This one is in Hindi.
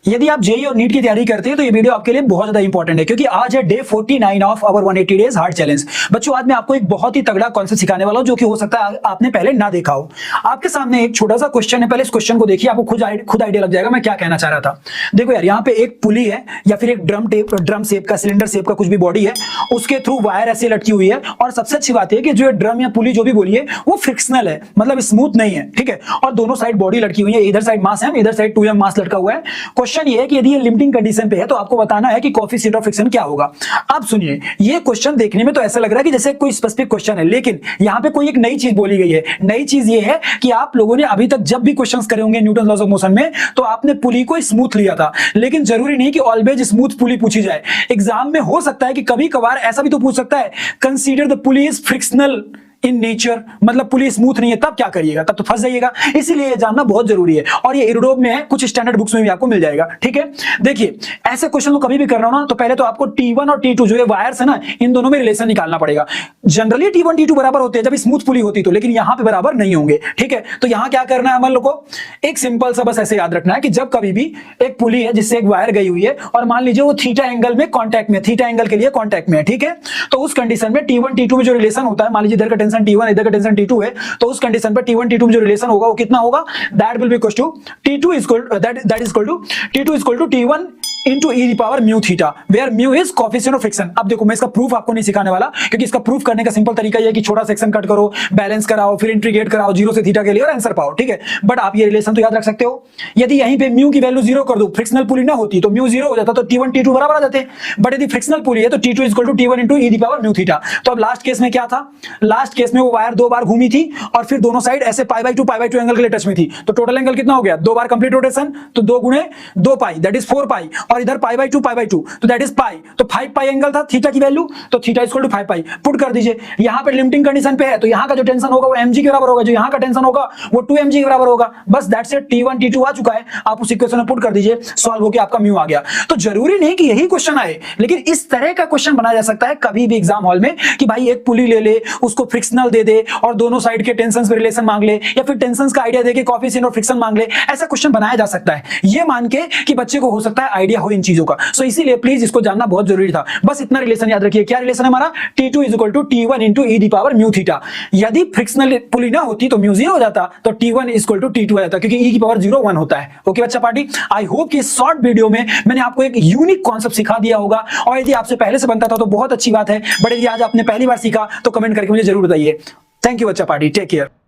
यदि आप जेईई और नीट की तैयारी करते हैं तो ये वीडियो आपके लिए बहुत ज्यादा इंपॉर्टेंट है, क्योंकि आज है day 49 of our 180 days hard challenge. बच्चों, आज मैं आपको एक बहुत ही तगड़ा कॉन्सेप्ट सिखाने वाला हूं, जो कि हो सकता है आपने पहले ना देखा हो। आपके सामने एक छोटा सा क्वेश्चन है, पहले इस क्वेश्चन को देखिए, आपको खुद आइडिया लग जाएगा मैं क्या कहना चाह रहा था। देखो यार, यहाँ पे एक पुली है या फिर एक ड्रम शेप का, सिलेंडर शेप का कुछ भी बॉडी है, उसके थ्रू वायर ऐसे लटकी हुई है। और सबसे अच्छी बात है कि जो ड्रम या पुली जो भी बोलिए वो फ्रिक्शनल है, मतलब स्मूथ नहीं है, ठीक है। और दोनों साइड बॉडी लटकी हुई है, इधर साइड मास है, इधर साइड 2m मास लटका हुआ है। क्वेश्चन ये है कि यदि ये लिमिटिंग कंडीशन पे है तो आपको बताना है कि कोएफिशिएंट ऑफ फ्रिक्शन क्या होगा। आप सुनिए, ये क्वेश्चन देखने में तो ऐसा लग रहा है कि जैसे कोई स्पेसिफिक क्वेश्चन है, लेकिन यहां पे कोई एक नई चीज बोली गई है। नई चीज ये है कि आप लोगों ने अभी तक जब भी क्वेश्चंस करे होंगे न्यूटन लॉज ऑफ मोशन में, तो आपने पुली को स्मूथ लिया था, लेकिन जरूरी नहीं कि ऑलवेज स्मूथ पुली पूछी जाए। एग्जाम में हो सकता है कि कभी कभार ऐसा भी तो पूछ सकता है, consider the pulley is frictional in nature, मतलब पुली स्मूथ नहीं है, तब क्या करिएगा? तब तो फंस जाइएगा। इसीलिए जानना बहुत जरूरी है, और ये एरोडोब में है, कुछ स्टैंडर्ड बुक्स में भी आपको मिल जाएगा, ठीक है। देखिए, ऐसे क्वेश्चन को कभी भी करना हो ना, तो पहले तो आपको T1 और T2 जो ये वायर्स है ना, इन दोनों में रिलेशन निकालना पड़ेगा। जनरली T1 T2 बराबर होते हैं जब स्मूथ पुली होती तो, लेकिन यहां पे बराबर नहीं होंगे, ठीक है। तो यहां क्या करना है हम लोग को, एक सिंपल सा बस ऐसे याद रखना है कि जब कभी भी एक पुली है जिससे एक वायर गई हुई है, और मान लीजिए वो थीटा एंगल में कांटेक्ट में, थीटा एंगल के लिए कांटेक्ट में है, ठीक है, तो उस कंडीशन में T1 T2 में जो रिलेशन होता है, मान लीजिए इधर का टेंशन T1 इधर का टेंशन T2 है, तो उस कंडीशन पे T1 T2 में जो रिलेशन होगा वो कितना होगा? That will be equal to T2 is equal to T2 is equal to T1 into e power mu theta, where mu is coefficient of friction. अब देखो, मैं इसका प्रूफ आपको नहीं सिखाने वाला, क्योंकि इसका प्रूफ करने का सिंपल तरीका ये है कि छोटा सेक्शन कट करो, बैलेंस कराओ, फिर इंटीग्रेट कराओ जीरो से थीटा के लिए और आंसर पाओ, ठीक है। बट आप ये रिलेशन तो याद रख सकते हो, यदि यहीं पे म्यू की वैल्यू जीरो कर दो, फ्रिक्शनल पुली ना होती तो म्यू जीरो हो जाता, तो T1 T2 बराबर आ जाते। बट यदि फ्रिक्शनल पुली है तो T2 is equal to T1 into e power mu theta. तो अब लास्ट केस में क्या था? लास्ट केस में वो वायर दो बार घूमी थी, और फिर दोनों साइड ऐसे पाई2 एंगल के लिए टच में थी, तो टोटल एंगल कितना हो गया? दो बार कंप्लीट रोटेशन, तो 2 गुणे 2 पाई, दैट इज 4 पाई, और इधर पाई2 तो दैट इज पाई, तो 5 पाई एंगल था थीटा की वैल्यू, तो theta equal to 5 pi. Put कर दीजिए, यहां पे लिमिटिंग कंडीशन पे है, तो यहां का जो टेंशन होगा वो mg के बराबर होगा, जो यहां का टेंशन होगा वो 2mg के बराबर होगा। बस दैट्स इट, T1 T2 आ चुका है, आप उस इक्वेशन में पुट कर दीजिए, सॉल्व होके आपका म्यू आ गया। तो जरूरी नहीं कि यही क्वेश्चन आए, लेकिन इस तरह का क्वेश्चन बनाया जा सकता है कभी भी एग्जाम हॉल में, कि भाई एक पुली ले ले, उसको फ्रिक्शनल दे दे, और दोनों साइड के टेंशन पे रिलेशन मांग ले, या फिर टेंशन का आइडिया देके कोएफिशिएंट ऑफ फ्रिक्शन मांग ले। ऐसा क्वेश्चन बनाया जा सकता है, ये मान के कि बच्चे को हो सकता है आइडिया हो इन चीजों का। सो इसीलिए प्लीज इसको जानना बहुत जरूरी था। बस इतना रिलेशन याद रखिए। क्या रिलेशन है हमारा? T2 is equal to T1 into e the power mu theta. यदि फ्रिक्शनल पुली ना होती तो म्यू 0 हो जाता, तो T1 is equal to T2 आ जाता, क्योंकि e की पावर 0 1 होता है। ओके बच्चा पार्टी, आई होप कि शॉर्ट वीडियो में मैंने आपको एक यूनिक कॉन्सेप्ट सिखा दिया होगा, और यदि आपसे पहले से बनता था तो बहुत अच्छी बात है, बट यदि आज आपने पहली बार सीखा तो कमेंट करके मुझे जरूर बताइए। थैंक यू बच्चा पार्टी, टेक केयर।